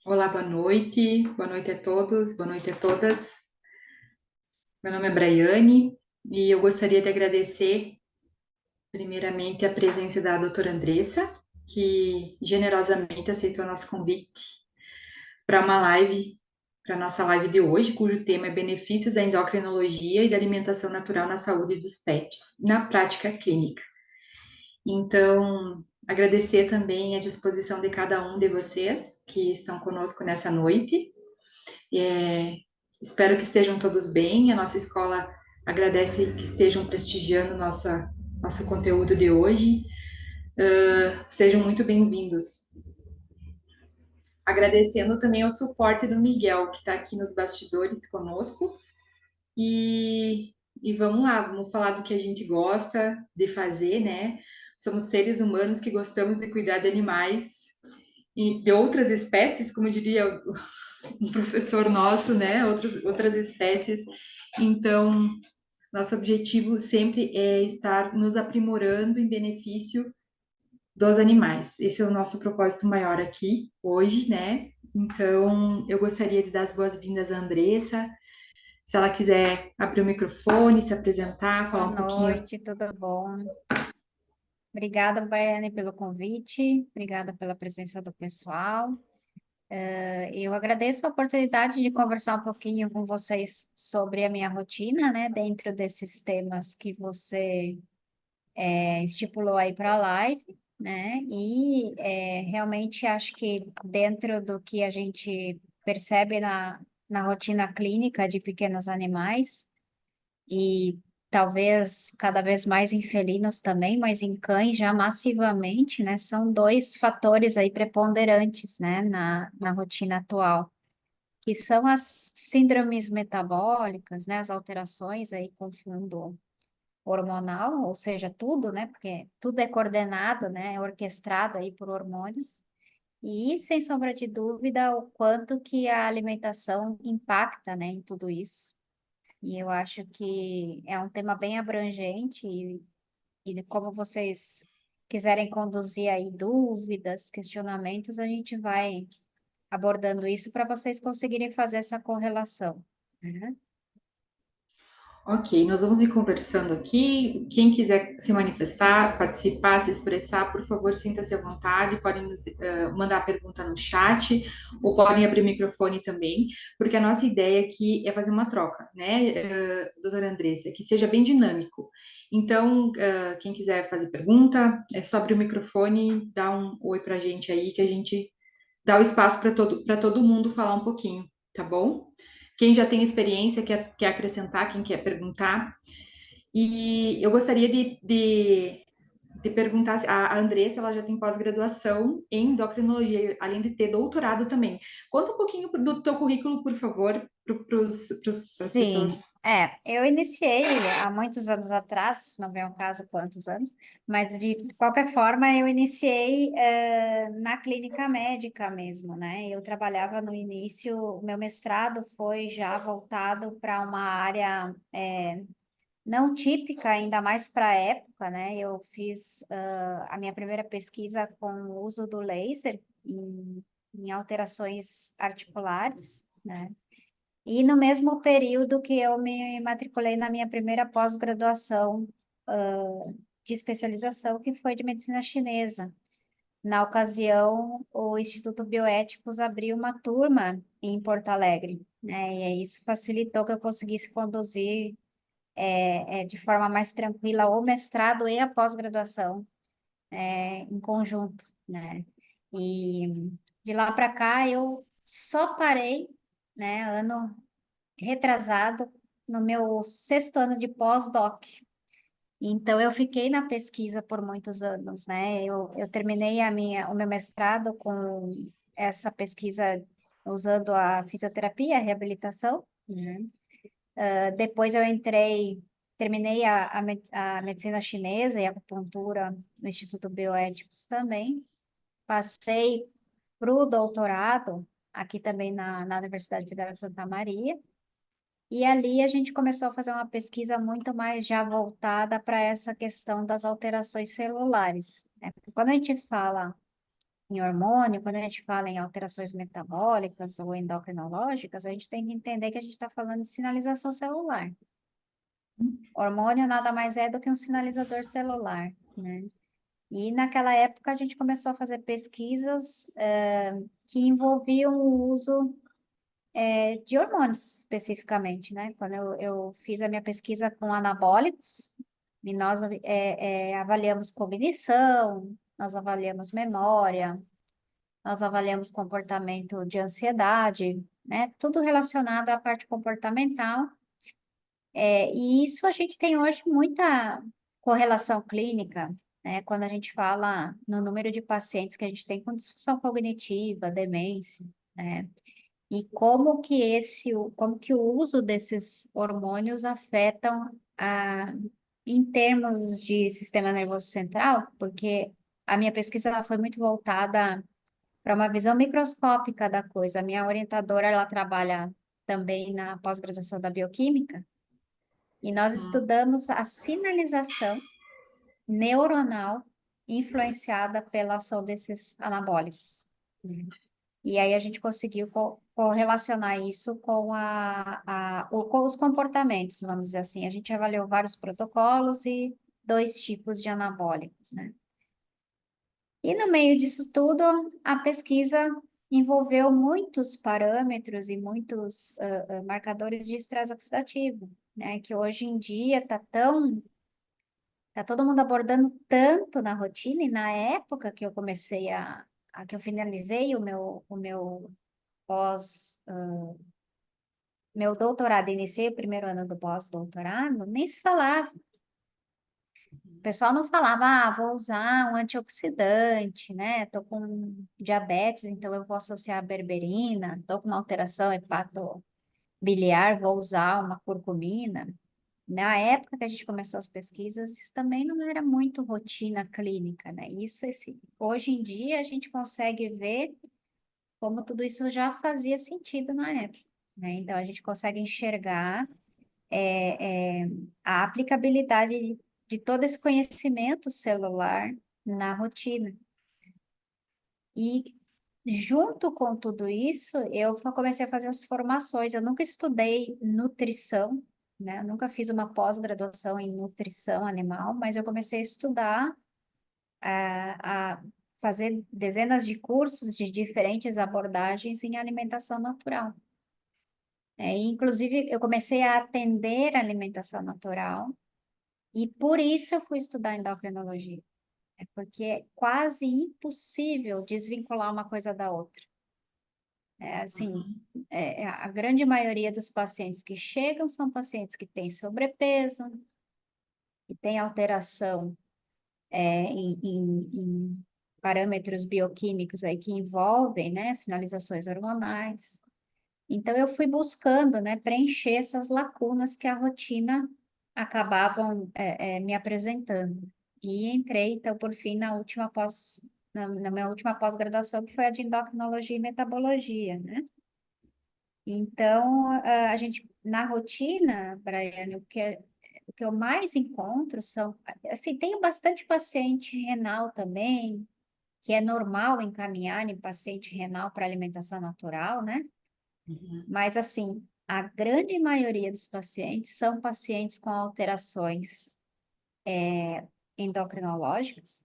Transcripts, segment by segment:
Olá, boa noite a todos, boa noite a todas. Meu nome é Braiane e eu gostaria de agradecer, primeiramente, a presença da doutora Andressa, que generosamente aceitou nosso convite para uma live, para nossa live de hoje, cujo tema é Benefícios da Endocrinologia e da Alimentação Natural na Saúde dos PETs, na prática clínica. Então, agradecer também a disposição de cada um de vocês que estão conosco nessa noite. É, Espero que estejam todos bem. A nossa escola agradece que estejam prestigiando nosso conteúdo de hoje. Sejam muito bem-vindos. Agradecendo também ao suporte do Miguel, que está aqui nos bastidores conosco. E vamos lá, vamos falar do que a gente gosta de fazer, né? Somos seres humanos que gostamos de cuidar de animais e de outras espécies, como diria um professor nosso, né? Outras espécies. Então, nosso objetivo sempre é estar nos aprimorando em benefício dos animais. Esse é o nosso propósito maior aqui hoje, né? Então, eu gostaria de dar as boas-vindas à Andressa. Se ela quiser abrir o microfone, se apresentar, Boa falar um pouquinho. noite, tudo bom? Obrigada, Briane, pelo convite, obrigada pela presença do pessoal. Eu agradeço a oportunidade de conversar um pouquinho com vocês sobre a minha rotina, né, dentro desses temas que você estipulou aí para a live, né, e realmente acho que dentro do que a gente percebe na rotina clínica de pequenos animais, e talvez cada vez mais em felinos também, mas em cães já massivamente, né? São dois fatores aí preponderantes, né, na rotina atual, que são as síndromes metabólicas, né, as alterações aí com fundo hormonal, ou seja, tudo, né, porque tudo é coordenado, né, é orquestrado aí por hormônios. E, sem sombra de dúvida, o quanto que a alimentação impacta, né, em tudo isso. E eu acho que é um tema bem abrangente e como vocês quiserem conduzir aí dúvidas, questionamentos, a gente vai abordando isso para vocês conseguirem fazer essa correlação, né? Ok, nós vamos ir conversando aqui. Quem quiser se manifestar, participar, se expressar, por favor, sinta-se à vontade. Podem nos mandar pergunta no chat ou podem abrir o microfone também, porque a nossa ideia aqui é fazer uma troca, né, doutora Andressa, que seja bem dinâmico. Então, quem quiser fazer pergunta, é só abrir o microfone, dar um oi para a gente aí, que a gente dá o espaço para todo mundo falar um pouquinho, tá bom? Quem já tem experiência, quer acrescentar, quem quer perguntar. E eu gostaria de perguntar, a Andressa, ela já tem pós-graduação em endocrinologia, além de ter doutorado também. Conta um pouquinho do teu currículo, por favor, para as Sim, pessoas. eu iniciei há muitos anos atrás, não vem ao caso quantos anos, mas de qualquer forma eu iniciei na clínica médica mesmo, né? Eu trabalhava no início, o meu mestrado foi já voltado para uma área não típica, ainda mais para a época, né? Eu fiz a minha primeira pesquisa com o uso do laser em alterações articulares, né? E no mesmo período que eu me matriculei na minha primeira pós-graduação, de especialização, que foi de medicina chinesa. Na ocasião, o Instituto Bioéticos abriu uma turma em Porto Alegre, né? E aí isso facilitou que eu conseguisse conduzir de forma mais tranquila o mestrado e a pós-graduação em conjunto, né? E de lá para cá eu só parei, né, ano retrasado, no meu sexto ano de pós-doc. Então, eu fiquei na pesquisa por muitos anos, né? Eu terminei o meu mestrado com essa pesquisa usando a fisioterapia, a reabilitação, né? Depois eu terminei a medicina chinesa e a acupuntura no Instituto Bioéticos também. Passei para o doutorado, aqui também na Universidade Federal de Santa Maria. E ali a gente começou a fazer uma pesquisa muito mais já voltada para essa questão das alterações celulares, né? Porque quando a gente fala em hormônio, quando a gente fala em alterações metabólicas ou endocrinológicas, a gente tem que entender que a gente está falando de sinalização celular. Hormônio nada mais é do que um sinalizador celular, né? E naquela época a gente começou a fazer pesquisas que envolviam o uso de hormônios especificamente, né? Quando eu fiz a minha pesquisa com anabólicos, e nós avaliamos cognição, nós avaliamos memória, nós avaliamos comportamento de ansiedade, né? Tudo relacionado à parte comportamental. E isso a gente tem hoje muita correlação clínica, né? Quando a gente fala no número de pacientes que a gente tem com disfunção cognitiva, demência, né? E como que o uso desses hormônios afetam em termos de sistema nervoso central, porque a minha pesquisa ela foi muito voltada para uma visão microscópica da coisa. A minha orientadora, ela trabalha também na pós-graduação da bioquímica, e nós Uhum. estudamos a sinalização neuronal influenciada pela ação desses anabólicos. E aí a gente conseguiu correlacionar isso com com os comportamentos, vamos dizer assim. A gente avaliou vários protocolos e dois tipos de anabólicos, né? E no meio disso tudo, a pesquisa envolveu muitos parâmetros e muitos marcadores de estresse oxidativo, né? Que hoje em dia tá todo mundo abordando tanto na rotina, e na época que eu comecei que eu finalizei o meu pós, meu doutorado, iniciei o primeiro ano do pós-doutorado, nem se falava. O pessoal não falava, vou usar um antioxidante, né? Tô com diabetes, então eu vou associar a berberina. Tô com uma alteração hepatobiliar, vou usar uma curcumina. Na época que a gente começou as pesquisas, isso também não era muito rotina clínica, né? Hoje em dia a gente consegue ver como tudo isso já fazia sentido na época, né? Então a gente consegue enxergar a aplicabilidade de todo esse conhecimento celular na rotina. E junto com tudo isso, eu comecei a fazer as formações. Eu nunca estudei nutrição, né? Eu nunca fiz uma pós-graduação em nutrição animal, mas eu comecei a estudar, a fazer dezenas de cursos de diferentes abordagens em alimentação natural. Inclusive, eu comecei a atender a alimentação natural e por isso eu fui estudar endocrinologia. Porque é quase impossível desvincular uma coisa da outra. Assim, a grande maioria dos pacientes que chegam são pacientes que têm sobrepeso, que têm alteração em parâmetros bioquímicos aí que envolvem, né, sinalizações hormonais. Então, eu fui buscando, né, preencher essas lacunas que a rotina acabavam me apresentando. E entrei, então, por fim, na minha última pós-graduação, que foi a de endocrinologia e metabologia, né? Então, a gente, na rotina, Braiane, o que eu mais encontro são, assim, tenho bastante paciente renal também, que é normal encaminhar em paciente renal para alimentação natural, né? Mas, assim, a grande maioria dos pacientes são pacientes com alterações endocrinológicas.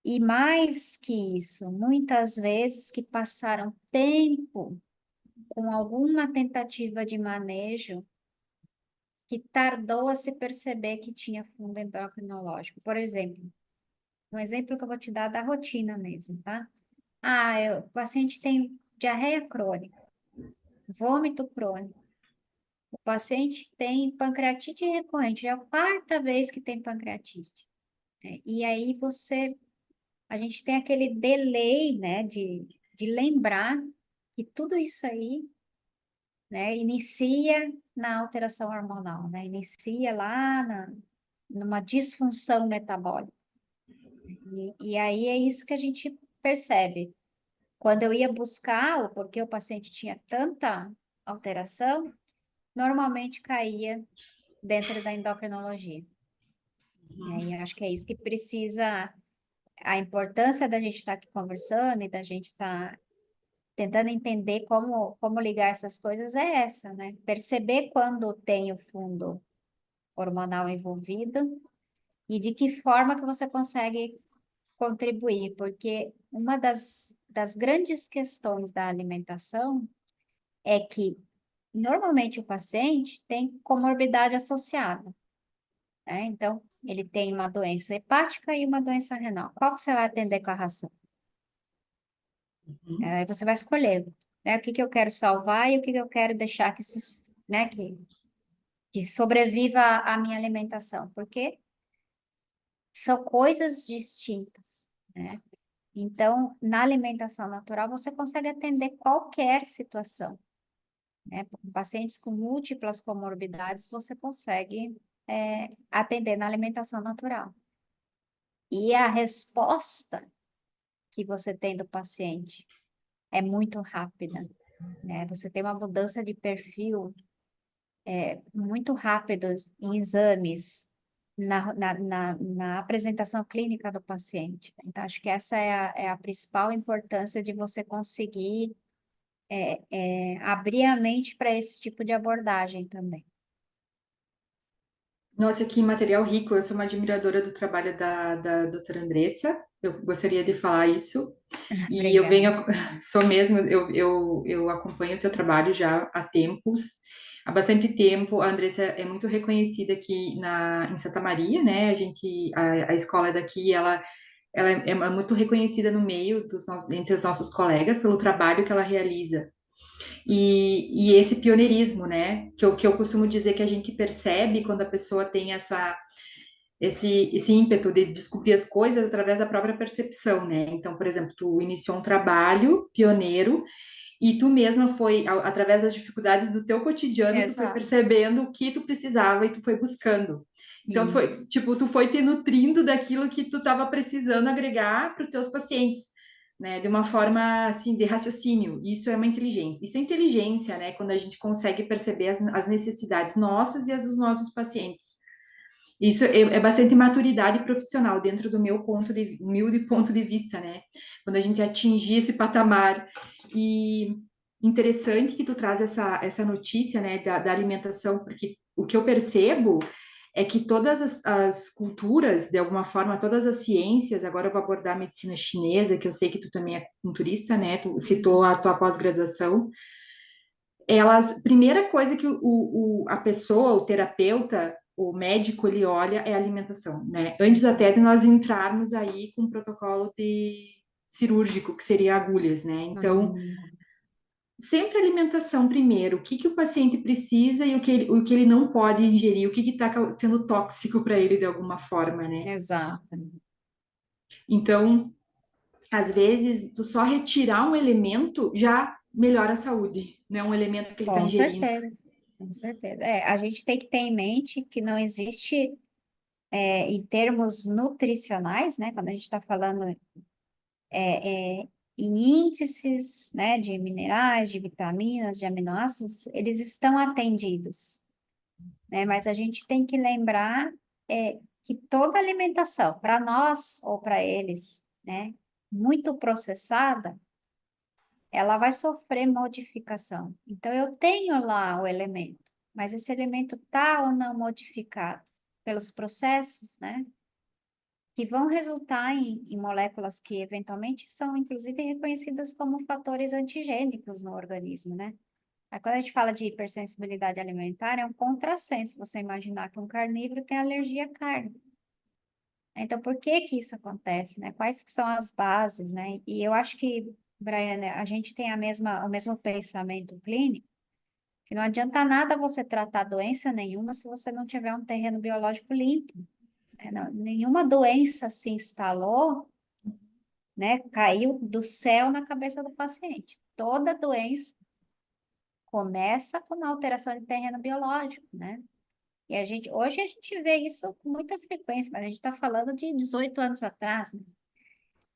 E mais que isso, muitas vezes que passaram tempo com alguma tentativa de manejo que tardou a se perceber que tinha fundo endocrinológico. Por exemplo, um exemplo que eu vou te dar da rotina mesmo, tá? O paciente tem diarreia crônica, vômito crônico. O paciente tem pancreatite recorrente, já é a quarta vez que tem pancreatite, né? E aí a gente tem aquele delay, né, de lembrar que tudo isso aí, né, inicia na alteração hormonal, né, inicia lá numa disfunção metabólica. E aí é isso que a gente percebe. Quando eu ia buscar o porquê o paciente tinha tanta alteração, normalmente caía dentro da endocrinologia. E aí acho que é isso que precisa a importância da gente estar aqui conversando e da gente estar tentando entender como ligar essas coisas é essa, né? Perceber quando tem o fundo hormonal envolvido e de que forma que você consegue contribuir, porque uma das grandes questões da alimentação é que normalmente o paciente tem comorbidade associada, né? Então, ele tem uma doença hepática e uma doença renal. Qual que você vai atender com a ração? Uhum. Aí você vai escolher, né? O que que eu quero salvar e o que que eu quero deixar né, que sobreviva à minha alimentação, porque são coisas distintas, né? Então, na alimentação natural, você consegue atender qualquer situação, né? Pacientes com múltiplas comorbidades, você consegue atender na alimentação natural. E a resposta que você tem do paciente é muito rápida, né? Você tem uma mudança de perfil muito rápido em exames, na apresentação clínica do paciente. Então, acho que essa é a principal importância de você conseguir abrir a mente para esse tipo de abordagem também. Nossa, que material rico. Eu sou uma admiradora do trabalho da doutora Andressa. Eu gostaria de falar isso. E eu Obrigada. venho, sou mesmo, eu acompanho o teu trabalho já há tempos, há bastante tempo. A Andressa é muito reconhecida aqui em Santa Maria, né? A escola é daqui, ela é muito reconhecida no meio entre os nossos colegas pelo trabalho que ela realiza. E esse pioneirismo, né? Que eu costumo dizer que a gente percebe quando a pessoa tem esse ímpeto de descobrir as coisas através da própria percepção, né? Então, por exemplo, tu iniciou um trabalho pioneiro e tu mesma foi, através das dificuldades do teu cotidiano, tu foi Exato. percebendo o que tu precisava e tu foi buscando. Então, foi, Isso. tipo, tu foi te nutrindo daquilo que tu estava precisando agregar para os teus pacientes, né? De uma forma, assim, de raciocínio. Isso é uma inteligência. Isso é inteligência, né? Quando a gente consegue perceber as necessidades nossas e as dos nossos pacientes. Isso é bastante maturidade profissional dentro do meu humilde ponto de vista, né? Quando a gente atingir esse patamar. E interessante que tu traz essa notícia, né, da alimentação, porque o que eu percebo é que todas as culturas, de alguma forma, todas as ciências, agora eu vou abordar a medicina chinesa, que eu sei que tu também é culturista, né? Tu citou a tua pós-graduação. Primeira coisa que a pessoa, o terapeuta, o médico, ele olha é a alimentação, né? Antes até de Exato. nós entrarmos aí com um protocolo de cirúrgico, que seria agulhas, né? Então, Uhum. sempre alimentação primeiro. O que que o paciente precisa e o que ele não pode ingerir, o que que está sendo tóxico para ele de alguma forma, né? Exato. Então, às vezes, tu só retirar um elemento já melhora a saúde, né? Um elemento que ele está Com ingerindo. certeza. Com certeza. A gente tem que ter em mente que não existe, em termos nutricionais, né? Quando a gente está falando em índices, né, de minerais, de vitaminas, de aminoácidos, eles estão atendidos, né? Mas a gente tem que lembrar que toda alimentação, para nós ou para eles, né, muito processada, ela vai sofrer modificação. Então, eu tenho lá o elemento, mas esse elemento está ou não modificado pelos processos, né? Que vão resultar em moléculas que eventualmente são, inclusive, reconhecidas como fatores antigênicos no organismo, né? Aí, quando a gente fala de hipersensibilidade alimentar, é um contrassenso você imaginar que um carnívoro tem alergia à carne. Então, por que que isso acontece, né? Quais que são as bases, né? E eu acho que, Brian, né, a gente tem o mesmo pensamento clínico, que não adianta nada você tratar doença nenhuma se você não tiver um terreno biológico limpo, né? Nenhuma doença se instalou, né? Caiu do céu na cabeça do paciente. Toda doença começa com uma alteração de terreno biológico, né? E hoje a gente vê isso com muita frequência, mas a gente está falando de 18 anos atrás, né?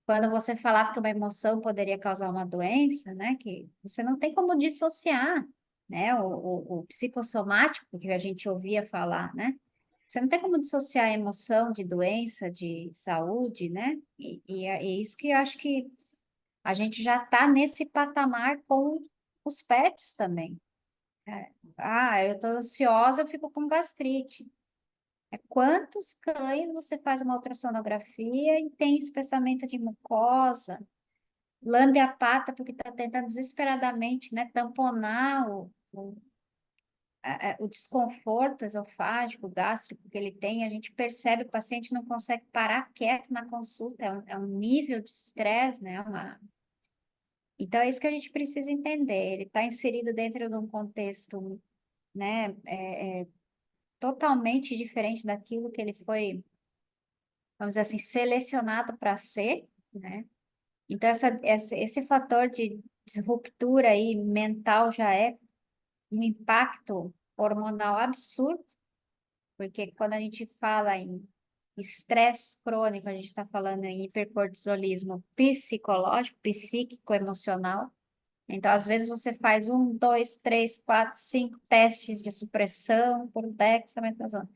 Quando você falava que uma emoção poderia causar uma doença, né? Que você não tem como dissociar, né? O psicossomático que a gente ouvia falar, né? Você não tem como dissociar a emoção de doença, de saúde, né? É isso que eu acho que a gente já está nesse patamar com os pets também. É, eu estou ansiosa, eu fico com gastrite. Quantos cães você faz uma ultrassonografia e tem espessamento de mucosa, lambe a pata porque está tentando desesperadamente, né, tamponar o desconforto esofágico, gástrico que ele tem, a gente percebe, o paciente não consegue parar quieto na consulta, é um nível de estresse, né? Então, é isso que a gente precisa entender. Ele está inserido dentro de um contexto, né, totalmente diferente daquilo que ele foi, vamos dizer assim, selecionado para ser, né? Então, esse fator de ruptura aí mental já é um impacto hormonal absurdo, porque quando a gente fala em estresse crônico, a gente está falando em hipercortisolismo psicológico, psíquico, emocional. Então, às vezes, você faz 1, 2, 3, 4, 5 testes de supressão por dexametasona.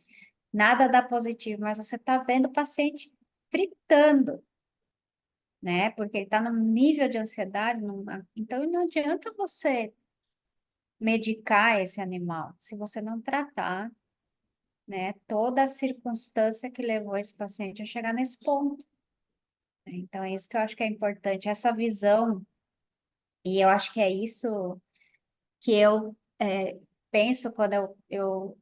Nada dá positivo, mas você está vendo o paciente fritando, né? Porque ele está num nível de ansiedade. Então, não adianta você medicar esse animal se você não tratar, né, toda a circunstância que levou esse paciente a chegar nesse ponto. Então, é isso que eu acho que é importante, essa visão, e eu acho que é isso que eu penso quando eu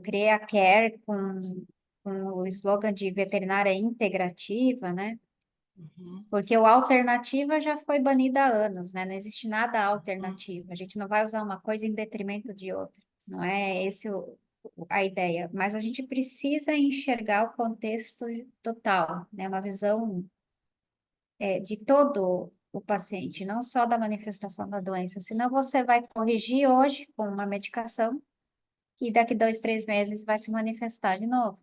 criei a Care com o slogan de veterinária integrativa, né? Uhum. Porque o alternativa já foi banida há anos, né? Não existe nada alternativo. A gente não vai usar uma coisa em detrimento de outra. Não é esse a ideia. Mas a gente precisa enxergar o contexto total, né? Uma visão de todo o paciente, não só da manifestação da doença. Senão você vai corrigir hoje com uma medicação e daqui 2, 3 meses vai se manifestar de novo.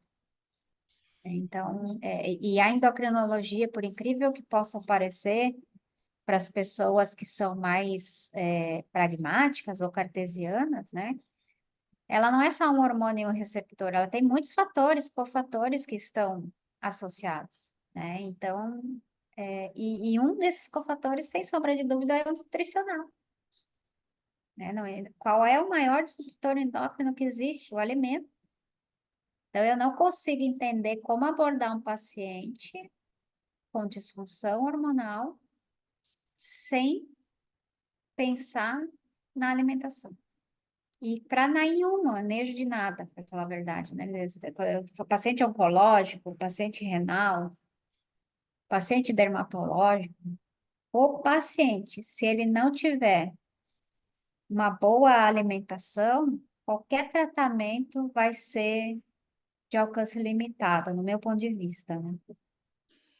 Então, e a endocrinologia, por incrível que possa parecer, para as pessoas que são mais pragmáticas ou cartesianas, né? Ela não é só um hormônio e um receptor, ela tem muitos fatores, cofatores que estão associados, né? Então, e um desses cofatores, sem sombra de dúvida, é o nutricional, né? Não qual é o maior disruptor endócrino que existe? O alimento. Então, eu não consigo entender como abordar um paciente com disfunção hormonal sem pensar na alimentação. E para nenhum manejo de nada, para falar a verdade, né? O paciente oncológico, paciente renal, paciente dermatológico, o paciente, se ele não tiver uma boa alimentação, qualquer tratamento vai ser de alcance limitado, no meu ponto de vista, né?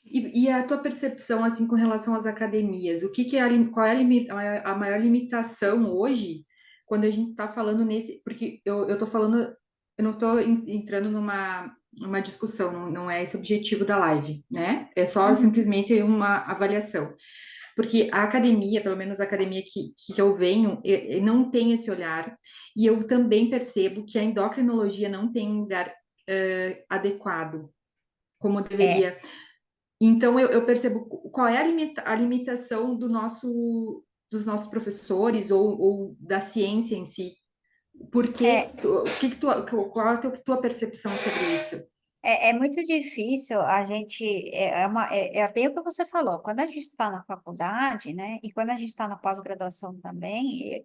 E a tua percepção, assim, com relação às academias, o que que é qual é a maior limitação hoje, quando a gente está falando nesse, porque eu tô falando, eu não estou entrando numa discussão, não é esse o objetivo da live, né? É só Uhum. simplesmente uma avaliação. Porque a academia, pelo menos a academia que eu venho, não tem esse olhar, e eu também percebo que a endocrinologia não tem um lugar adequado, como É, deveria. Então eu percebo qual é a limitação dos nossos professores ou da ciência em si. é, Qual é a tua percepção sobre isso? é muito difícil a gente, é bem o que você falou, quando a gente está na faculdade, né, e quando a gente está na pós-graduação também,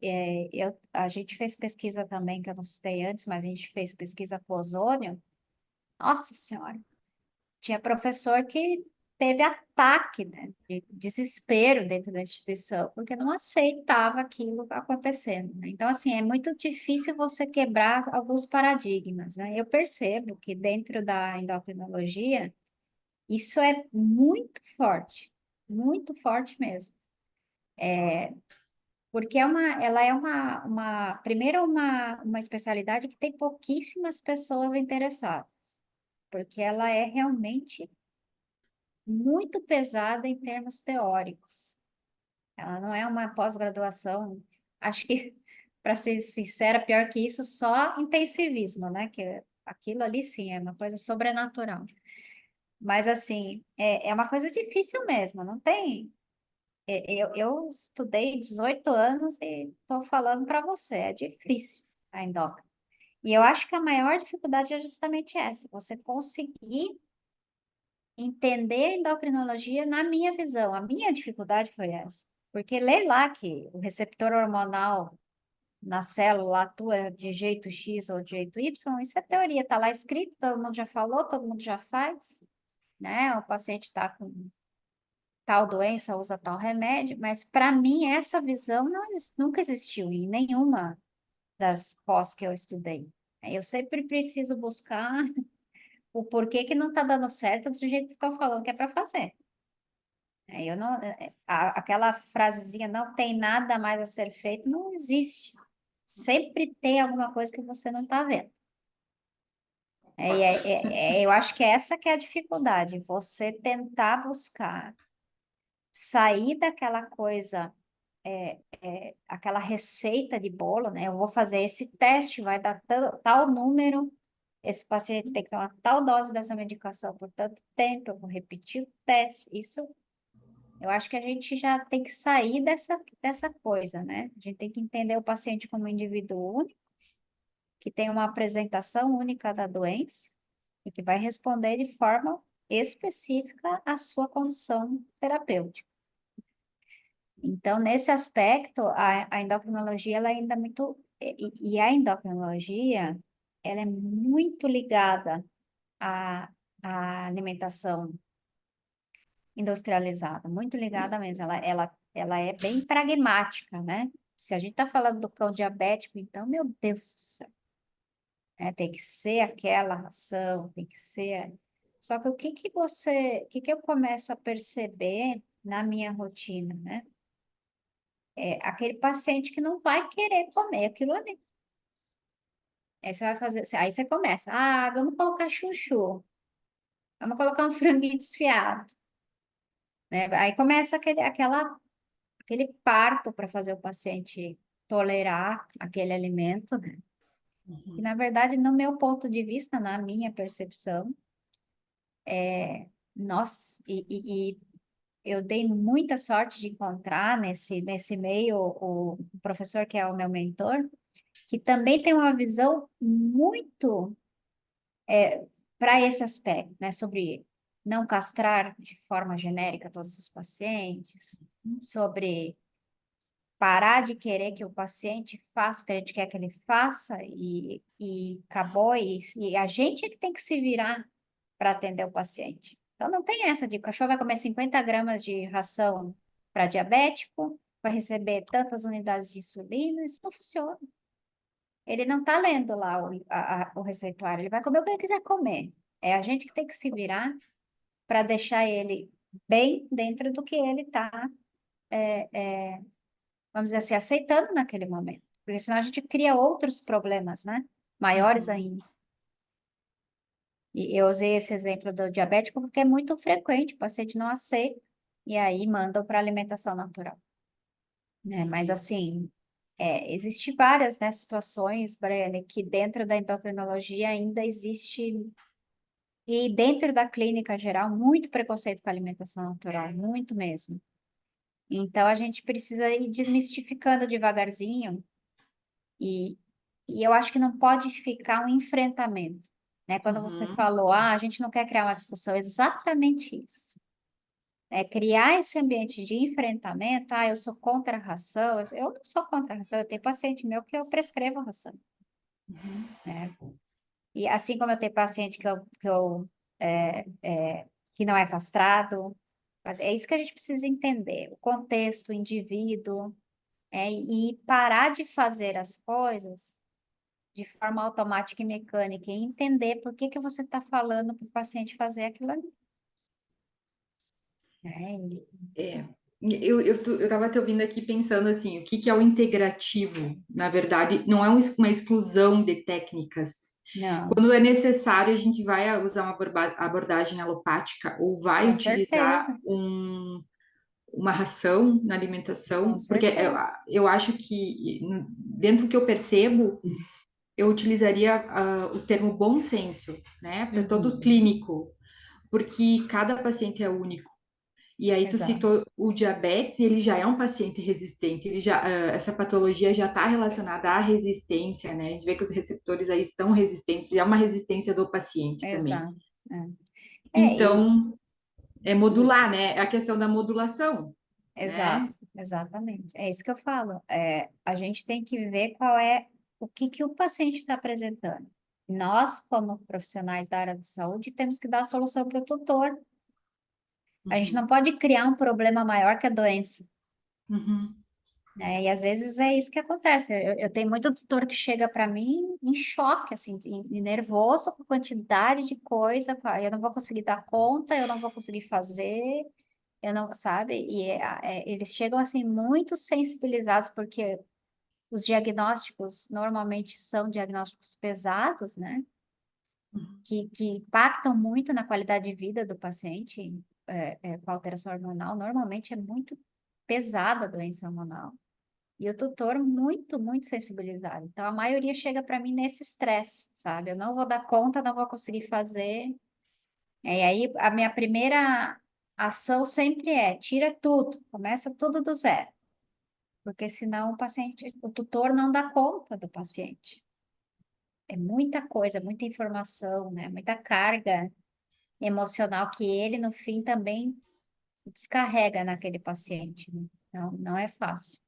a gente fez pesquisa também, que eu não citei antes, mas a gente fez pesquisa com ozônio, nossa senhora, tinha professor que teve ataque, né, de desespero dentro da instituição, porque não aceitava aquilo acontecendo, né? Então, assim, é muito difícil você quebrar alguns paradigmas, né? Eu percebo que dentro da endocrinologia, isso é muito forte mesmo. Porque ela é primeiro, uma especialidade que tem pouquíssimas pessoas interessadas, porque ela é realmente muito pesada em termos teóricos. Ela não é uma pós-graduação. Acho que, para ser sincera, pior que isso, só intensivismo, né? Que aquilo ali sim é uma coisa sobrenatural. Mas assim, é uma coisa difícil mesmo, não tem. Eu estudei 18 anos e estou falando para você, é difícil a endócrina. E eu acho que a maior dificuldade é justamente essa, você conseguir entender a endocrinologia na minha visão. A minha dificuldade foi essa. Porque lê lá que o receptor hormonal na célula atua de jeito X ou de jeito Y, isso é teoria, está lá escrito, todo mundo já falou, todo mundo já faz, né? O paciente está com tal doença, usa tal remédio, mas para mim essa visão nunca existiu em nenhuma das pós que eu estudei. Eu sempre preciso buscar o porquê que não está dando certo do jeito que estão falando que é para fazer. Eu não, aquela frasezinha não tem nada mais a ser feito não existe. Sempre tem alguma coisa que você não está vendo. Eu acho que essa que é a dificuldade, você tentar buscar sair daquela coisa, aquela receita de bolo, né? Eu vou fazer esse teste, vai dar tal número, esse paciente tem que tomar tal dose dessa medicação por tanto tempo, eu vou repetir o teste. Isso, eu acho que a gente já tem que sair dessa coisa, né? A gente tem que entender o paciente como um indivíduo único, que tem uma apresentação única da doença e que vai responder de forma específica à sua condição terapêutica. Então, nesse aspecto, a endocrinologia, ela ainda é muito... E a endocrinologia, ela é muito ligada à alimentação industrializada, muito ligada mesmo. Ela é bem pragmática, né? Se a gente está falando do cão diabético, então, meu Deus do céu, né? Tem que ser aquela ração, tem que ser... Só que o que eu começo a perceber na minha rotina, né? É aquele paciente que não vai querer comer aquilo ali. Aí você vai fazer, aí você começa, vamos colocar chuchu, vamos colocar um franguinho desfiado, né? Aí começa aquele parto para fazer o paciente tolerar aquele alimento, né? E na verdade, no meu ponto de vista, na minha percepção, nós, e eu dei muita sorte de encontrar nesse meio o professor que é o meu mentor, que também tem uma visão muito para esse aspecto, né, sobre não castrar de forma genérica todos os pacientes, sobre parar de querer que o paciente faça o que a gente quer que ele faça e acabou, e a gente é que tem que se virar para atender o paciente. Então, não tem essa de o cachorro vai comer 50 gramas de ração para diabético, vai receber tantas unidades de insulina, isso não funciona. Ele não está lendo lá o receituário, ele vai comer o que ele quiser comer. É a gente que tem que se virar para deixar ele bem dentro do que ele está, vamos dizer assim, aceitando naquele momento. Porque senão a gente cria outros problemas, né? Maiores Uhum. ainda. E eu usei esse exemplo do diabético porque é muito frequente, o paciente não aceita e aí mandam para alimentação natural, né? Mas Entendi. assim, existe várias, né, situações, Breno, que dentro da endocrinologia ainda existe, e dentro da clínica geral, muito preconceito com a alimentação natural, muito mesmo. Então, a gente precisa ir desmistificando devagarzinho e, e eu acho que não pode ficar um enfrentamento, né? Quando você Uhum. falou, a gente não quer criar uma discussão, é exatamente isso. É criar esse ambiente de enfrentamento, eu sou contra a ração, eu não sou contra a ração, eu tenho paciente meu que eu prescrevo a ração, Uhum. né? E assim como eu tenho paciente que não é castrado, mas é isso que a gente precisa entender, o contexto, o indivíduo, e parar de fazer as coisas de forma automática e mecânica, e entender por que que você está falando para o paciente fazer aquilo ali. Né? É. Eu tava te ouvindo aqui pensando assim, o que que é o integrativo? Na verdade, não é uma exclusão de técnicas. Não, Quando é necessário, a gente vai usar uma abordagem alopática ou vai com utilizar certeza, uma ração na com alimentação, porque certeza. eu acho que, dentro do que eu percebo, eu utilizaria o termo bom senso, né, para todo Uhum, clínico, porque cada paciente é único. E aí tu exato, citou o diabetes, ele já é um paciente resistente, essa patologia já está relacionada à resistência, né? A gente vê que os receptores aí estão resistentes e é uma resistência do paciente também. exato. E Então, é modular, né? É a questão da modulação, né? exato, exatamente. É isso que eu falo. A gente tem que ver qual é o que que o paciente está apresentando. Nós, como profissionais da área da saúde, temos que dar a solução para o tutor. A gente não Uhum, pode criar um problema maior que a doença, uhum, né? E às vezes é isso que acontece. Eu tenho muito tutor que chega para mim em choque, assim, e nervoso com a quantidade de coisa. Eu não vou conseguir dar conta, eu não vou conseguir fazer. Eu não, sabe? Eles chegam assim muito sensibilizados, porque os diagnósticos normalmente são diagnósticos pesados, né? uhum. Que impactam muito na qualidade de vida do paciente, com alteração hormonal. Normalmente é muito pesada a doença hormonal. E o tutor muito, muito sensibilizado. Então, a maioria chega para mim nesse estresse, sabe? Eu não vou dar conta, não vou conseguir fazer. E aí, a minha primeira ação sempre é: tira tudo, começa tudo do zero, porque senão o tutor não dá conta do paciente. É muita coisa, muita informação, né? Muita carga emocional que ele, no fim, também descarrega naquele paciente, né? Não, não é fácil.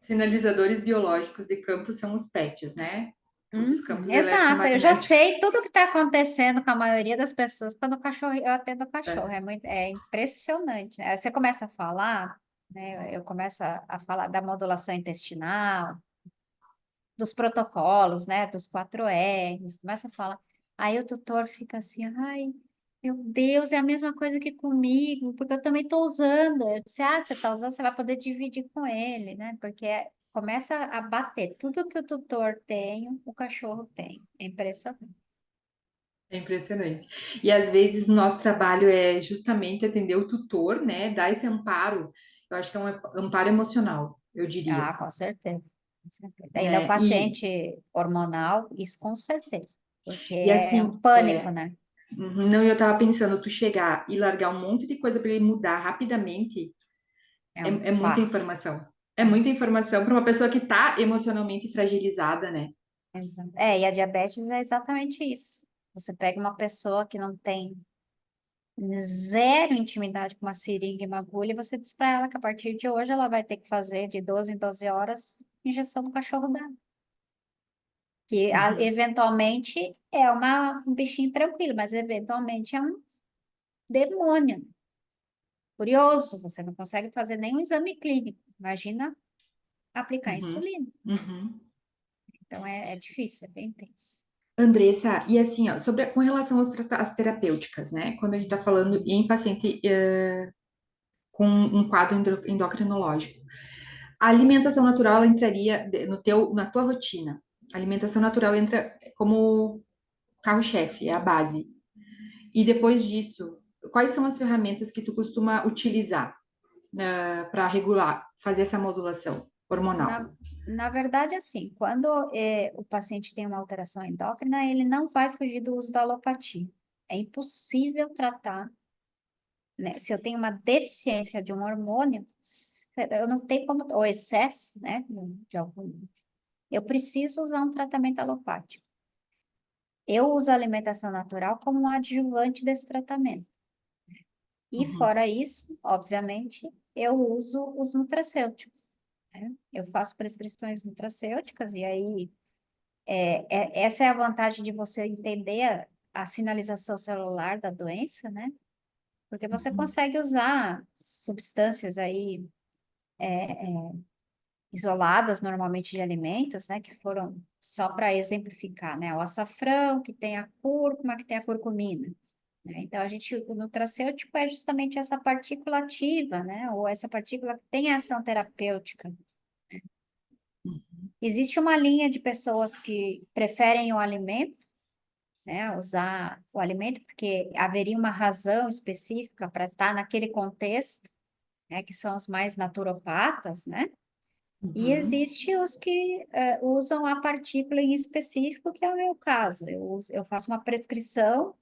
Sinalizadores biológicos de campo são os PETs, né? O dos campos Exato, eu já eletromagnéticos. sei tudo o que está acontecendo com a maioria das pessoas quando o cachorro, eu atendo o cachorro, É. é impressionante, né? Aí você começa a falar, né? Eu começo a falar da modulação intestinal, dos protocolos, né? Dos 4 R's, começa a falar. Aí o tutor fica assim, ai, meu Deus, é a mesma coisa que comigo, porque eu também estou usando. Eu disse, você está usando, você vai poder dividir com ele, né? Porque começa a bater. Tudo que o tutor tem, o cachorro tem. É impressionante. É impressionante. E às vezes o nosso trabalho é justamente atender o tutor, né? Dar esse amparo. Eu acho que é um amparo emocional, eu diria, Ah, com certeza. Com certeza. Ainda o né? paciente hormonal, isso com certeza. Porque E é um assim, pânico, né? não, eu tava pensando, tu chegar e largar um monte de coisa para ele mudar rapidamente, É um é muita parto. informação. É É. muita informação para uma pessoa que tá emocionalmente fragilizada, né? Exato. E a diabetes é exatamente isso. Você pega uma pessoa que não tem zero intimidade com uma seringa e uma agulha e você diz para ela que a partir de hoje ela vai ter que fazer de 12 em 12 horas injeção do cachorro dela. Que Uhum, eventualmente é um bichinho tranquilo, mas eventualmente é um demônio. Curioso, você não consegue fazer nenhum exame clínico. Imagina aplicar uhum, insulina. uhum. Então é difícil, é bem intenso. Andressa, e assim, ó, com relação às terapêuticas, né? Quando a gente está falando em paciente com um quadro endocrinológico, a alimentação natural ela entraria na tua rotina. A alimentação natural entra como carro-chefe, é a base. E depois disso, quais são as ferramentas que tu costuma utilizar para regular, fazer essa modulação hormonal? Na, na verdade, assim, quando o paciente tem uma alteração endócrina, ele não vai fugir do uso da alopatia. É impossível tratar, né? Se eu tenho uma deficiência de um hormônio, eu não tenho como, ou excesso, né, de algum, eu preciso usar um tratamento alopático. Eu uso a alimentação natural como um adjuvante desse tratamento. E Uhum, fora isso, obviamente, eu uso os nutracêuticos, né? Eu faço prescrições nutracêuticas e aí essa é a vantagem de você entender a sinalização celular da doença, né? Porque você uhum, consegue usar substâncias aí isoladas normalmente de alimentos, né? Que foram só para exemplificar, né? O açafrão, que tem a cúrcuma, que tem a curcumina, né? Então, o nutracêutico é justamente essa partícula ativa, né? Ou essa partícula que tem ação terapêutica. Existe uma linha de pessoas que preferem o alimento, né? Usar o alimento, porque haveria uma razão específica para estar naquele contexto, né? Que são os mais naturopatas, né? E Uhum, existe os que usam a partícula em específico, que é o meu caso. Eu faço uma prescrição.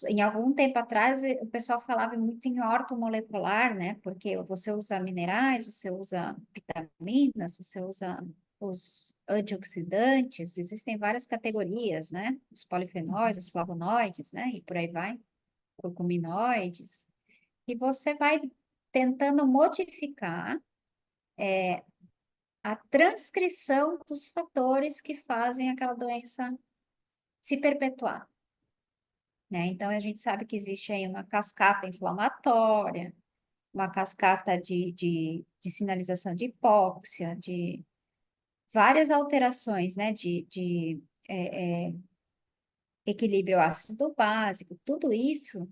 Em algum tempo atrás, o pessoal falava muito em ortomolecular, né? Porque você usa minerais, você usa vitaminas, você usa os antioxidantes, existem várias categorias, né? Os polifenóis, os flavonoides, né? E por aí vai, curcuminoides. E você vai tentando modificar a transcrição dos fatores que fazem aquela doença se perpetuar, né? Então, a gente sabe que existe aí uma cascata inflamatória, uma cascata de sinalização de hipóxia, de várias alterações, né? Equilíbrio ácido básico, tudo isso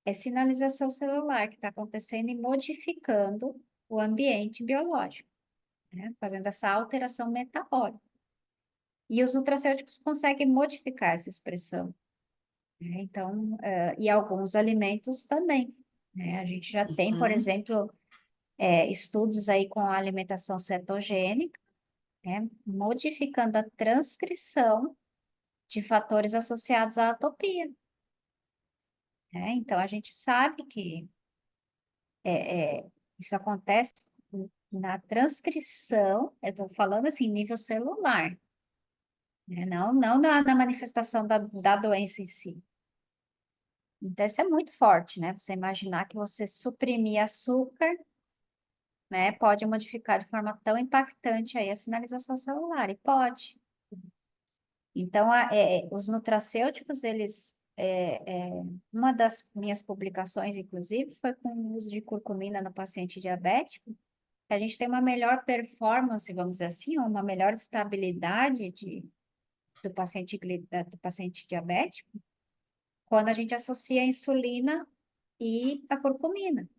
é sinalização celular que está acontecendo e modificando o ambiente biológico, né? Fazendo essa alteração metabólica. E os nutracêuticos conseguem modificar essa expressão, né? Então, e alguns alimentos também, né? A gente já tem, por uhum, exemplo, estudos aí com a alimentação cetogênica, né? Modificando a transcrição de fatores associados à atopia, né? Então, a gente sabe que isso acontece na transcrição, eu estou falando assim, nível celular, né? Não na manifestação da doença em si. Então, isso é muito forte, né? Você imaginar que você suprimir açúcar, né, pode modificar de forma tão impactante aí a sinalização celular, e pode. Então, os nutracêuticos, uma das minhas publicações, inclusive, foi com o uso de curcumina no paciente diabético, que a gente tem uma melhor performance, vamos dizer assim, uma melhor estabilidade do paciente diabético, quando a gente associa a insulina e a curcumina,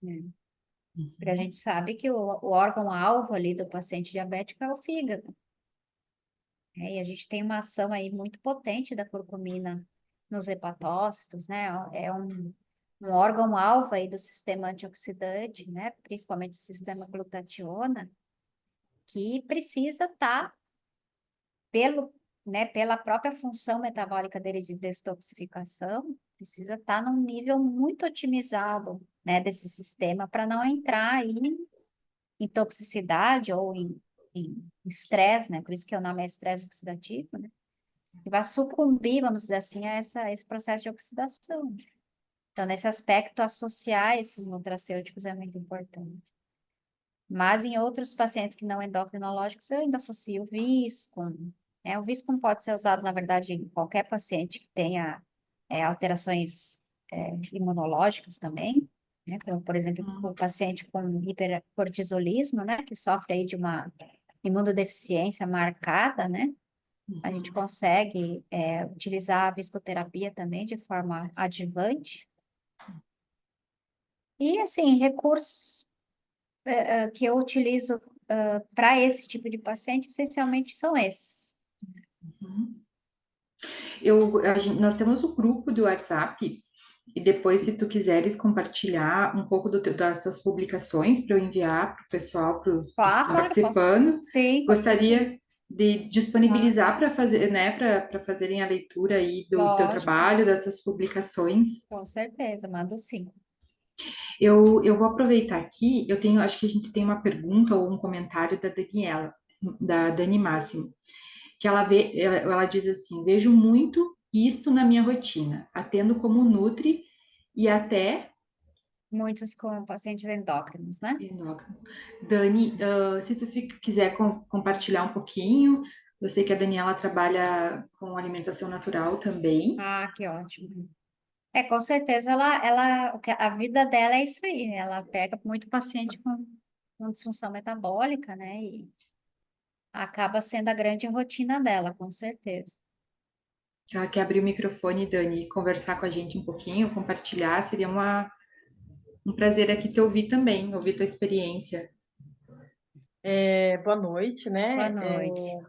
né? Porque a uhum. gente sabe que o órgão-alvo ali do paciente diabético é o fígado, né? E a gente tem uma ação aí muito potente da curcumina nos hepatócitos, né? É um órgão-alvo aí do sistema antioxidante, né? Principalmente o sistema glutationa, que precisa estar pelo, né, pela própria função metabólica dele de detoxificação, precisa estar num nível muito otimizado, né, desse sistema para não entrar em toxicidade ou em estresse, né? Por isso que o nome é estresse oxidativo, né? E vai sucumbir, vamos dizer assim, a esse processo de oxidação. Então, nesse aspecto, associar esses nutracêuticos é muito importante. Mas em outros pacientes que não endocrinológicos, eu ainda associo o Viscum, né? O Viscum pode ser usado, na verdade, em qualquer paciente que tenha alterações imunológicas também, né? Como, por exemplo, o paciente com hipercortisolismo, né? Que sofre aí de uma imunodeficiência marcada, né? A gente Uhum. consegue utilizar a viscoterapia também de forma adjuvante. E, assim, recursos que eu utilizo para esse tipo de paciente, essencialmente são esses. Uhum. Nós temos o grupo do WhatsApp, e depois, se tu quiseres compartilhar um pouco das tuas publicações para eu enviar para o pessoal, para os que Ah, estão claro, posso. participando, Sim, com certeza. gostaria de Ah, disponibilizar para fazer, né, para fazerem a leitura aí do teu lógico, trabalho, das tuas publicações. com certeza, mando sim. Eu vou aproveitar aqui, acho que a gente tem uma pergunta ou um comentário da Daniela, da Dani Máximo, que ela diz assim: vejo muito isto na minha rotina, atendo como Nutri e até Muitos com pacientes endócrinos, né? endócrinos. Dani, se tu quiser compartilhar um pouquinho, eu sei que a Daniela trabalha com alimentação natural também. Ah, que ótimo. Com certeza a vida dela é isso aí, né? Ela pega muito paciente com disfunção metabólica, né? E acaba sendo a grande rotina dela, com certeza. Ela quer abrir o microfone, Dani, e conversar com a gente um pouquinho, compartilhar, seria um prazer aqui te ouvir também, ouvir tua experiência. Boa noite, Boa né? noite.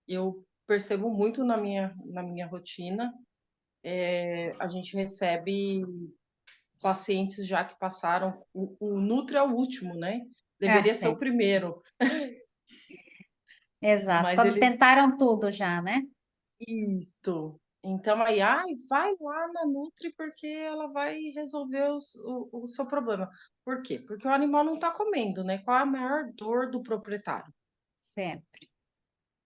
Eu percebo muito na minha rotina. A gente recebe pacientes já que passaram, o Nutri é o último, né? Deveria ser o Sim, primeiro, exato. mas Quando ele tentaram tudo já, né? Isto. Então aí, ai, vai lá na Nutri porque ela vai resolver o seu problema. Por quê? Porque o animal não está comendo, né? Qual é a maior dor do proprietário? Sempre.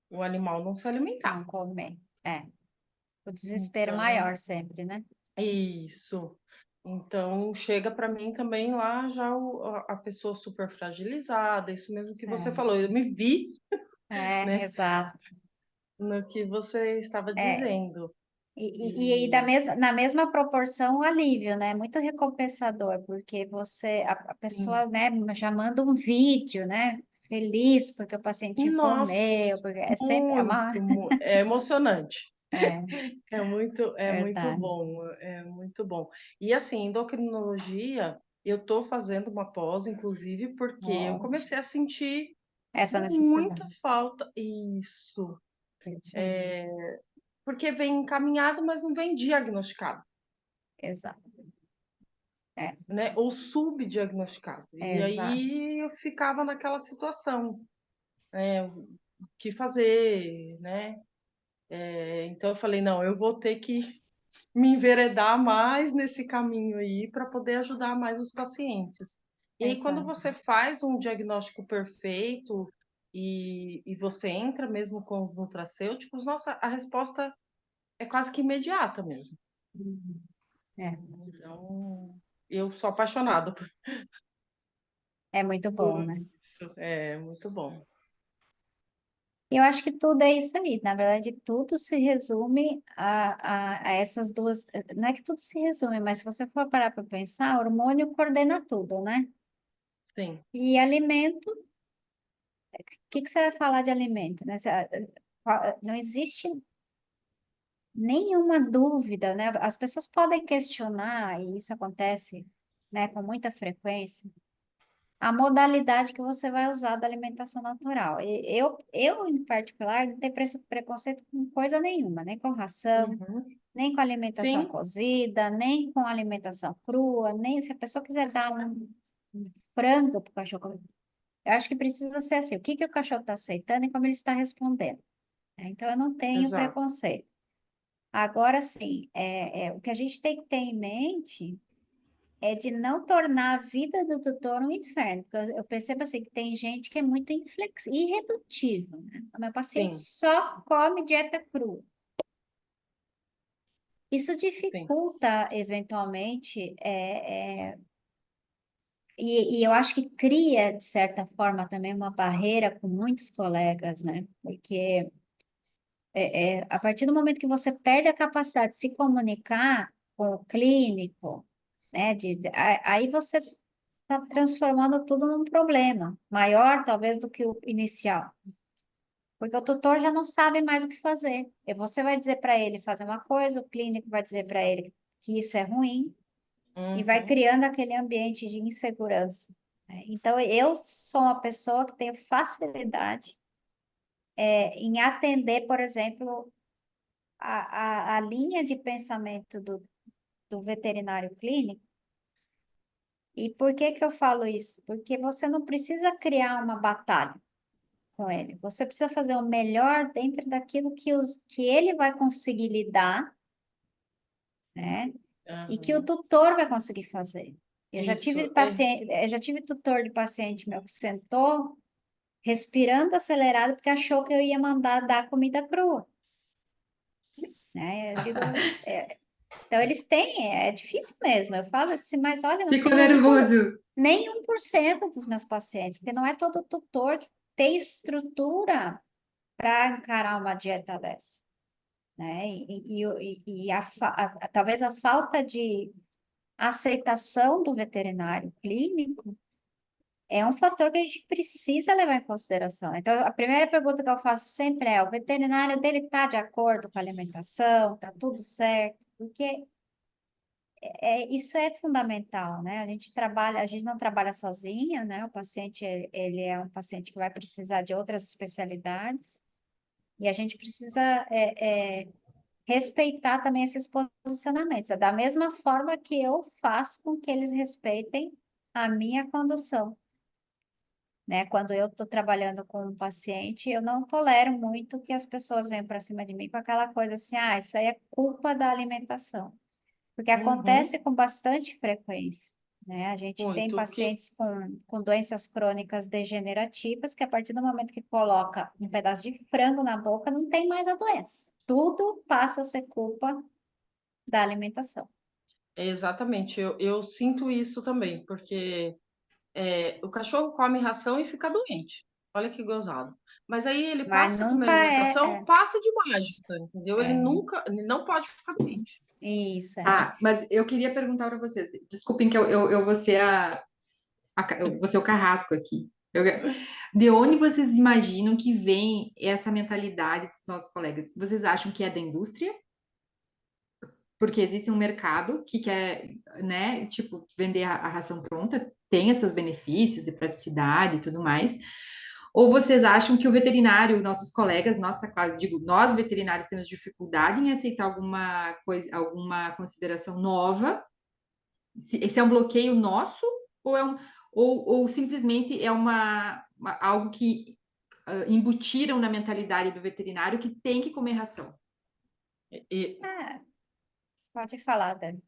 O animal não se alimentar. Não comer. É. O desespero Então, maior sempre, né? isso. Então, chega para mim também lá já a pessoa super fragilizada, isso mesmo que você É, falou. Eu me vi, é, né, exato. no que você estava É, dizendo. e E, na mesma proporção, o alívio, né? Muito recompensador, porque a pessoa, sim, né, já manda um vídeo, né? Feliz porque o paciente comeu, nossa, porque é sempre é uma... é emocionante. É, É muito verdade. bom, é muito bom. E assim, endocrinologia, eu estou fazendo uma pós, inclusive, porque eu Ótimo. comecei a sentir Essa muita necessidade. falta. Isso, Perfeito. porque vem encaminhado, mas não vem diagnosticado, Exato. É, né? Ou subdiagnosticado. E exato. aí eu ficava naquela situação, né? O que fazer, né? Então eu falei, não, eu vou ter que me enveredar mais nesse caminho aí para poder ajudar mais os pacientes. E aí, quando Exato. você faz um diagnóstico perfeito e você entra mesmo com os nutracêuticos, nossa, a resposta é quase que imediata mesmo. Uhum. É, Então, eu sou apaixonada é muito por bom, né? isso. É muito bom. Eu acho que tudo é isso aí. Na verdade, tudo se resume a essas duas. Não é que tudo se resume, mas se você for parar para pensar, hormônio coordena tudo, né? Sim. E alimento, o que você vai falar de alimento, né? Não existe nenhuma dúvida, né? As pessoas podem questionar, e isso acontece, né, com muita frequência, a modalidade que você vai usar da alimentação natural. Em particular, não tenho preconceito com coisa nenhuma, nem com ração, Uhum. nem com alimentação Sim, cozida, nem com alimentação crua, nem se a pessoa quiser dar um frango para o cachorro. Eu acho que precisa ser assim, o que que o cachorro está aceitando e como ele está respondendo, né? Então, eu não tenho exato. preconceito. Agora, sim, o que a gente tem que ter em mente é de não tornar a vida do tutor um inferno. Porque eu percebo assim que tem gente que é muito inflexível, irredutível, né? O meu paciente Sim, só come dieta crua. Isso sim. dificulta, eventualmente, e eu acho que cria, de certa forma, também uma barreira com muitos colegas, né? Porque a partir do momento que você perde a capacidade de se comunicar com o clínico, né? Aí você está transformando tudo num problema maior, talvez, do que o inicial. Porque o tutor já não sabe mais o que fazer. E você vai dizer para ele fazer uma coisa, o clínico vai dizer para ele que isso é ruim, e vai Uhum. criando aquele ambiente de insegurança, né? Então, eu sou uma pessoa que tenho facilidade em atender, por exemplo, a linha de pensamento do veterinário clínico. E por que que eu falo isso? Porque você não precisa criar uma batalha com ele. Você precisa fazer o melhor dentro daquilo que ele vai conseguir lidar, né? E que o Aham. tutor vai conseguir fazer. Isso é. Eu já tive tutor de paciente meu que sentou respirando acelerado porque achou que eu ia mandar dar comida crua, né? Eu digo, é, então eles têm, é difícil mesmo. Eu falo assim, mas olha, não Ficou tem nervoso. nem 1% dos meus pacientes, porque não é todo tutor que tem estrutura para encarar uma dieta dessa, né? Talvez a falta de aceitação do veterinário clínico é um fator que a gente precisa levar em consideração. Então, a primeira pergunta que eu faço sempre é: o veterinário dele está de acordo com a alimentação? Está tudo certo? Porque isso é fundamental, né? A gente não trabalha sozinha, né? O paciente, ele é um paciente que vai precisar de outras especialidades e a gente precisa respeitar também esses posicionamentos. É da mesma forma que eu faço com que eles respeitem a minha condução, né? Quando eu estou trabalhando com um paciente, eu não tolero muito que as pessoas venham para cima de mim com aquela coisa assim, ah, isso aí é culpa da alimentação, porque Uhum. acontece com bastante frequência. Né? A gente tem Muito que pacientes com doenças crônicas degenerativas que, a partir do momento que coloca um pedaço de frango na boca, não tem mais a doença. Tudo passa a ser culpa da alimentação. exatamente, eu sinto isso também, porque o cachorro come ração e fica doente. Olha que gozado. Mas aí ele Mas passa a comer nunca alimentação, passa de mágica, entendeu? Ele não pode ficar doente. isso, Ah, mas eu queria perguntar para vocês, desculpem que eu vou ser eu vou ser o carrasco aqui. De onde vocês imaginam que vem essa mentalidade dos nossos colegas? Vocês acham que é da indústria? Porque existe um mercado que quer, né, tipo, vender a ração pronta, tem os seus benefícios de praticidade e tudo mais. Ou vocês acham que o veterinário, nossos colegas, nossa classe, digo, nós veterinários temos dificuldade em aceitar alguma coisa, alguma consideração nova? Se esse é um bloqueio nosso ou ou simplesmente é algo que embutiram na mentalidade do veterinário que tem que comer ração? E, é, pode falar, Dani.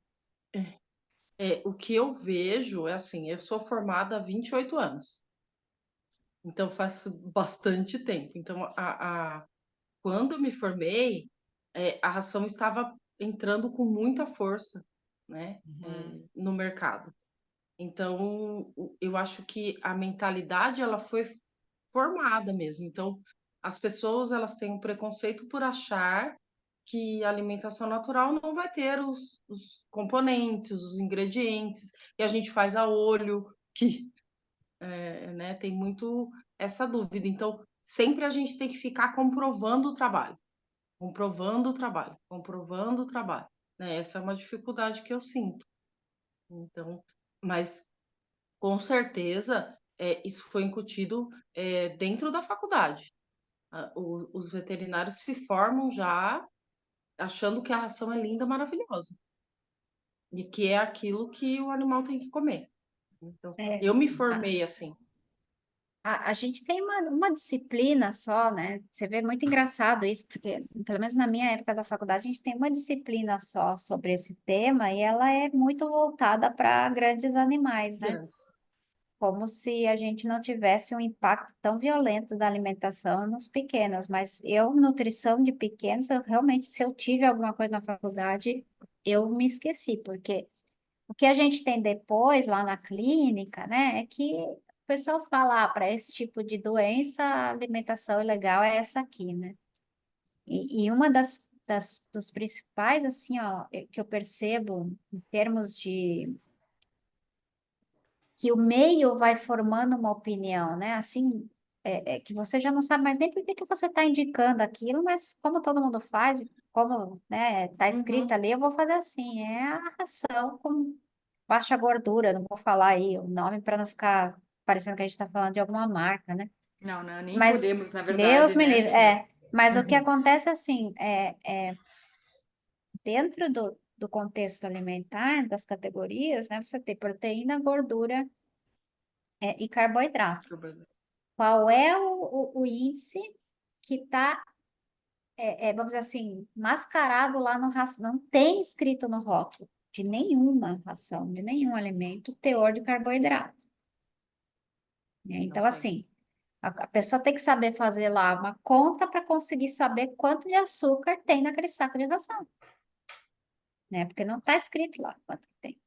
o que eu vejo é assim, eu sou formada há 28 anos, então faz bastante tempo. Então, quando eu me formei, a ração estava entrando com muita força, né, Uhum. no mercado. Então, eu acho que a mentalidade ela foi formada mesmo. Então, as pessoas elas têm um preconceito por achar que a alimentação natural não vai ter os componentes, os ingredientes, e a gente faz a olho, que né, tem muito essa dúvida. Então, sempre a gente tem que ficar comprovando o trabalho, comprovando o trabalho, comprovando o trabalho. Né? Essa é uma dificuldade que eu sinto. Então, mas com certeza, isso foi incutido, dentro da faculdade. Os veterinários se formam já achando que a ração é linda, maravilhosa, e que é aquilo que o animal tem que comer. Então, É, eu me a, formei assim. a gente tem uma disciplina só, né? Você vê muito engraçado isso, porque, pelo menos na minha época da faculdade, a gente tem uma disciplina só sobre esse tema e ela é muito voltada para grandes animais, né? Grandes. Como se a gente não tivesse um impacto tão violento da alimentação nos pequenos. Mas eu, nutrição de pequenos, eu realmente, se eu tive alguma coisa na faculdade, eu me esqueci, porque o que a gente tem depois lá na clínica, né, é que o pessoal fala, para esse tipo de doença, a alimentação ilegal é essa aqui, né? E uma dos principais, assim, ó, que eu percebo em termos de que o meio vai formando uma opinião, né? Assim, que você já não sabe mais nem por que que você está indicando aquilo, mas como todo mundo faz, como, né, está escrito Uhum, ali, eu vou fazer assim. É a ração com baixa gordura, não vou falar aí o nome para não ficar parecendo que a gente está falando de alguma marca, né? Não, não, nem Mas podemos, na Deus verdade, me né? livre, é. Mas o que uhum. acontece assim, dentro do contexto alimentar, das categorias, né, você tem proteína, gordura, e carboidrato. Qual é o índice que está, vamos dizer assim, mascarado lá no ração? Não tem escrito no rótulo de nenhuma ração, de nenhum alimento, teor de carboidrato. Né? Não Então, tem. assim, a pessoa tem que saber fazer lá uma conta para conseguir saber quanto de açúcar tem naquele saco de ração, né? Porque não está escrito lá quanto que tem.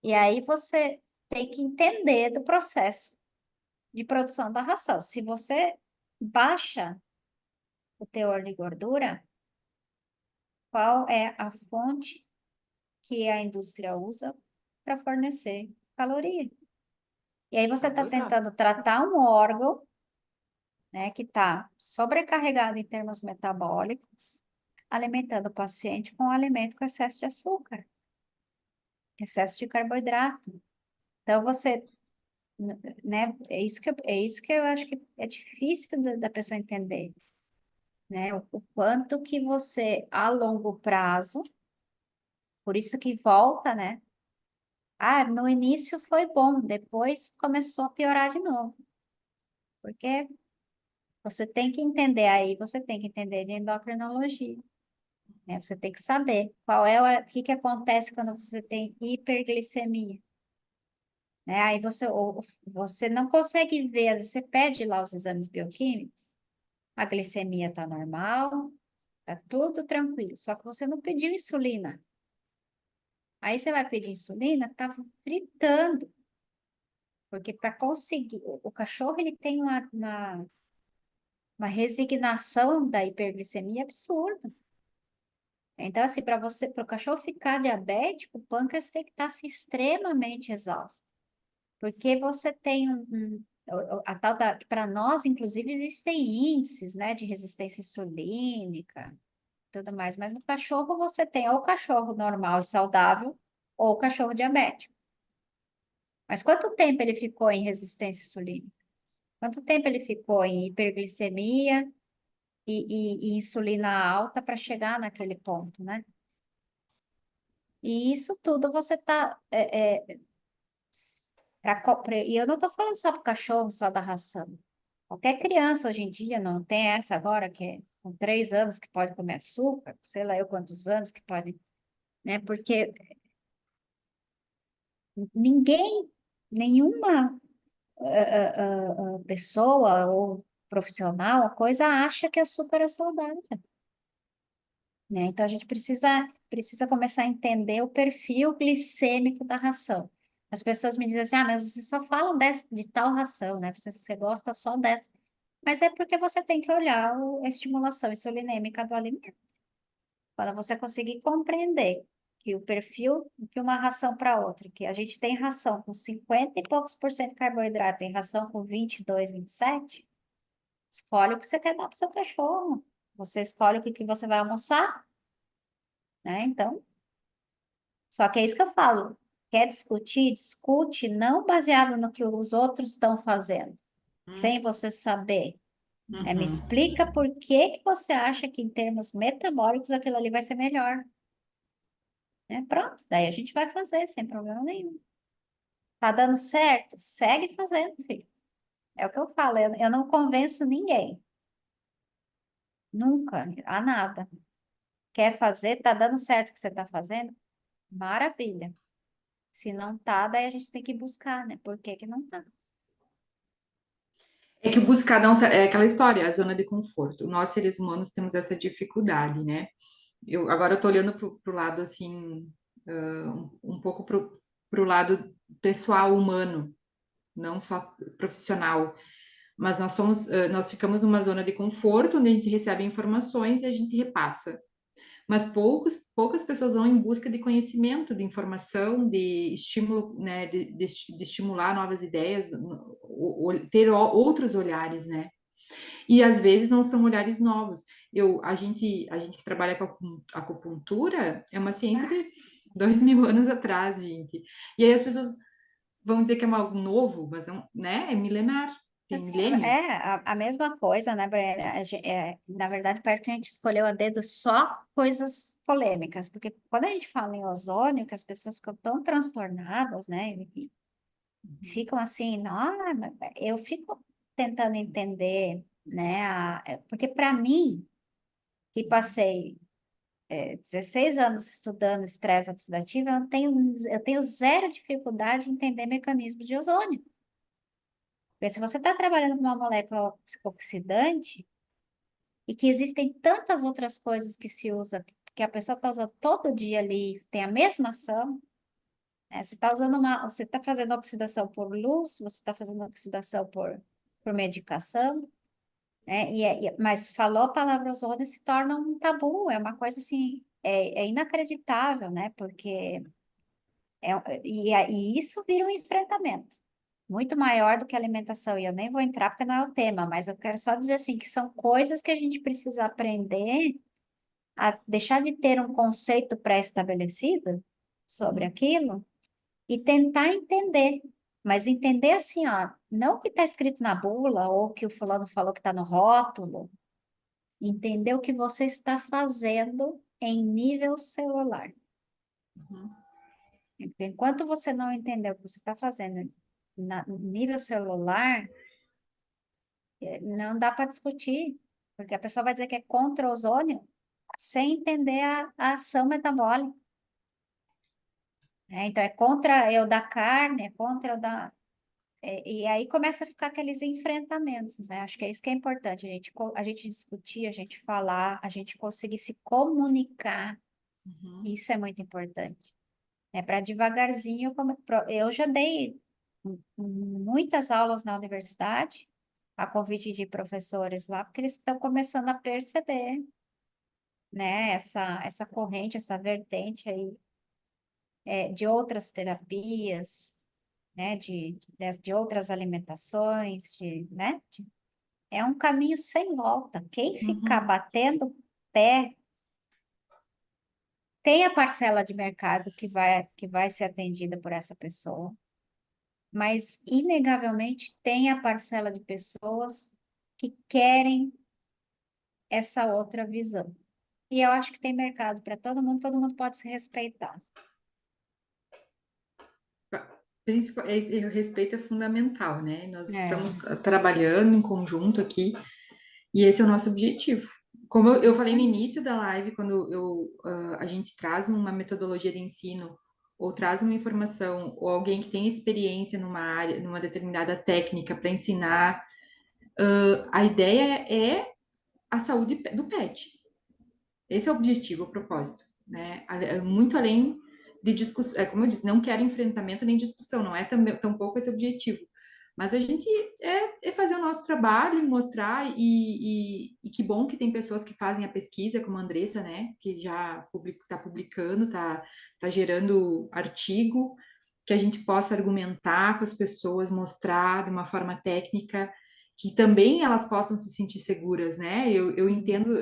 E aí você tem que entender do processo de produção da ração. Se você baixa o teor de gordura, qual é a fonte que a indústria usa para fornecer caloria? E aí você está Carboidrato. tentando tratar um órgão, né, que está sobrecarregado em termos metabólicos, alimentando o paciente com um alimento com excesso de açúcar, excesso de carboidrato. Então você, né, é isso que eu acho que é difícil da pessoa entender. né? O quanto que você, a longo prazo, por isso que volta, né? Ah, no início foi bom, depois começou a piorar de novo. Porque você tem que entender aí, você tem que entender de endocrinologia, né? Você tem que saber qual é o que que acontece quando você tem hiperglicemia, né? Aí você não consegue ver, às vezes você pede lá os exames bioquímicos, a glicemia tá normal, tá tudo tranquilo, só que você não pediu insulina. Aí você vai pedir insulina, tá fritando, porque para conseguir, o cachorro ele tem uma resignação da hiperglicemia absurda. Então, assim, para o cachorro ficar diabético, o pâncreas tem que estar assim, extremamente exausto. Porque você tem a tal da, para nós, inclusive, existem índices, né, de resistência insulínica, tudo mais, mas no cachorro você tem ou o cachorro normal e saudável, ou o cachorro diabético. Mas quanto tempo ele ficou em resistência insulínica? Quanto tempo ele ficou em hiperglicemia e insulina alta para chegar naquele ponto, né? E isso tudo você tá. E eu não estou falando só para o cachorro, só da ração. Qualquer criança hoje em dia não tem essa agora, que é com 3 anos que pode comer açúcar, sei lá eu quantos anos que pode, né? Porque ninguém, nenhuma pessoa ou profissional, a coisa acha que açúcar é saudável, né? Então a gente precisa começar a entender o perfil glicêmico da ração. As pessoas me dizem assim, ah, mas você só fala de tal ração, né? Você gosta só dessa. Mas é porque você tem que olhar a estimulação insulinêmica do alimento. Quando você conseguir compreender que o perfil de uma ração para outra, que a gente tem ração com 50 e poucos por cento de carboidrato, tem ração com 22, 27, escolhe o que você quer dar para o seu cachorro. Você escolhe o que você vai almoçar, né? Então, só que é isso que eu falo. Quer discutir? Discute não baseado no que os outros estão fazendo, sem você saber. Me Uhum. explica por que que você acha que em termos metabólicos aquilo ali vai ser melhor, né? Pronto, daí a gente vai fazer sem problema nenhum. Tá dando certo? Segue fazendo, filho. É o que eu falo, eu não convenço ninguém, nunca, a nada. Quer fazer? Tá dando certo o que você tá fazendo? Maravilha. Se não tá, daí a gente tem que buscar, né? Por que que não tá? É que o buscar dá é aquela história, a zona de conforto. Nós, seres humanos, temos essa dificuldade, né? Agora eu tô olhando pro lado, assim, um pouco pro lado pessoal, humano, não só profissional. Mas nós ficamos numa zona de conforto, onde a gente recebe informações e a gente repassa. Mas poucas pessoas vão em busca de conhecimento, de informação, de estímulo, né, de estimular novas ideias, ter outros olhares, né? E às vezes não são olhares novos. A gente que trabalha com acupuntura é uma ciência de 2000 anos atrás, gente. E aí as pessoas vão dizer que é algo novo, mas né, é milenar, tem Assim, milênios. a mesma coisa, né, Brenda? Na verdade, parece que a gente escolheu a dedo só coisas polêmicas, porque quando a gente fala em ozônio, que as pessoas ficam tão transtornadas, né, e ficam assim, não, eu fico tentando entender, né, porque para mim, que passei 16 anos estudando estresse oxidativo, eu tenho zero dificuldade em entender mecanismo de ozônio. Porque se você está trabalhando com uma molécula oxidante, e que existem tantas outras coisas que se usa, que a pessoa está usando todo dia ali, tem a mesma ação, né? Você está fazendo oxidação por luz, você está fazendo oxidação por medicação, né? Mas falou a palavra ozônio se torna um tabu, é uma coisa assim, é inacreditável, né? Porque e isso vira um enfrentamento muito maior do que alimentação, e eu nem vou entrar porque não é o tema, mas eu quero só dizer assim que são coisas que a gente precisa aprender a deixar de ter um conceito pré-estabelecido sobre Uhum. aquilo e tentar entender. Mas entender assim, ó, não o que está escrito na bula ou o que o fulano falou que está no rótulo, Entender o que você está fazendo em nível celular. Uhum. Enquanto você não entender o que você está fazendo no nível celular, não dá para discutir, porque a pessoa vai dizer que é contra o ozônio sem entender a ação metabólica. Então, é contra eu da carne, é contra eu da. E aí começa a ficar aqueles enfrentamentos, né? Acho que é isso que é importante, a gente discutir, a gente falar, a gente conseguir se comunicar, Uhum. isso é muito importante. Para devagarzinho, eu já dei muitas aulas na universidade, a convite de professores lá, porque eles estão começando a perceber, né, essa corrente, essa vertente aí, de outras terapias, né, de outras alimentações, né, é um caminho sem volta. Quem ficar Uhum. batendo pé, tem a parcela de mercado que vai ser atendida por essa pessoa, mas inegavelmente tem a parcela de pessoas que querem essa outra visão. E eu acho que tem mercado para todo mundo pode se respeitar. Esse respeito é fundamental, né? Nós estamos É, trabalhando em conjunto aqui e esse é o nosso objetivo. Como eu falei isso no aí. início da live, quando a gente traz uma metodologia de ensino ou traz uma informação ou alguém que tem experiência numa área, numa determinada técnica para ensinar, a ideia é a saúde do pet. Esse é o objetivo, o propósito, né? Muito além de discussão, como eu disse, não quero enfrentamento nem discussão, não é tampouco esse o objetivo. Mas a gente é fazer o nosso trabalho, mostrar, e que bom que tem pessoas que fazem a pesquisa, como a Andressa, né? Que já está publicando, tá gerando artigo, que a gente possa argumentar com as pessoas, mostrar de uma forma técnica que também elas possam se sentir seguras, né? Eu entendo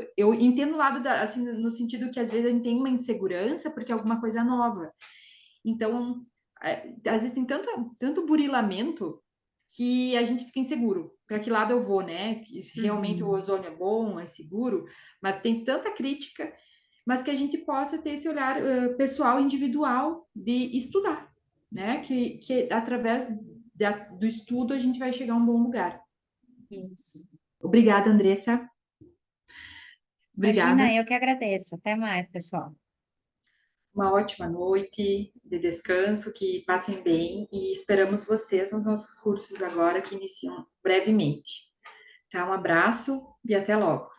o lado da, assim, no sentido que às vezes a gente tem uma insegurança porque é alguma coisa nova. Então, às vezes tem tanto burilamento que a gente fica inseguro. Para que lado eu vou, né? Que se realmente o Uhum. ozônio é bom, é seguro, mas tem tanta crítica, mas que a gente possa ter esse olhar pessoal, individual de estudar, né? Que através do estudo a gente vai chegar a um bom lugar. Isso. Obrigada, Andressa. Obrigada. Imagina, eu que agradeço. Até mais, pessoal. Uma ótima noite de descanso, que passem bem e esperamos vocês nos nossos cursos agora que iniciam brevemente. Tá? Um abraço e até logo.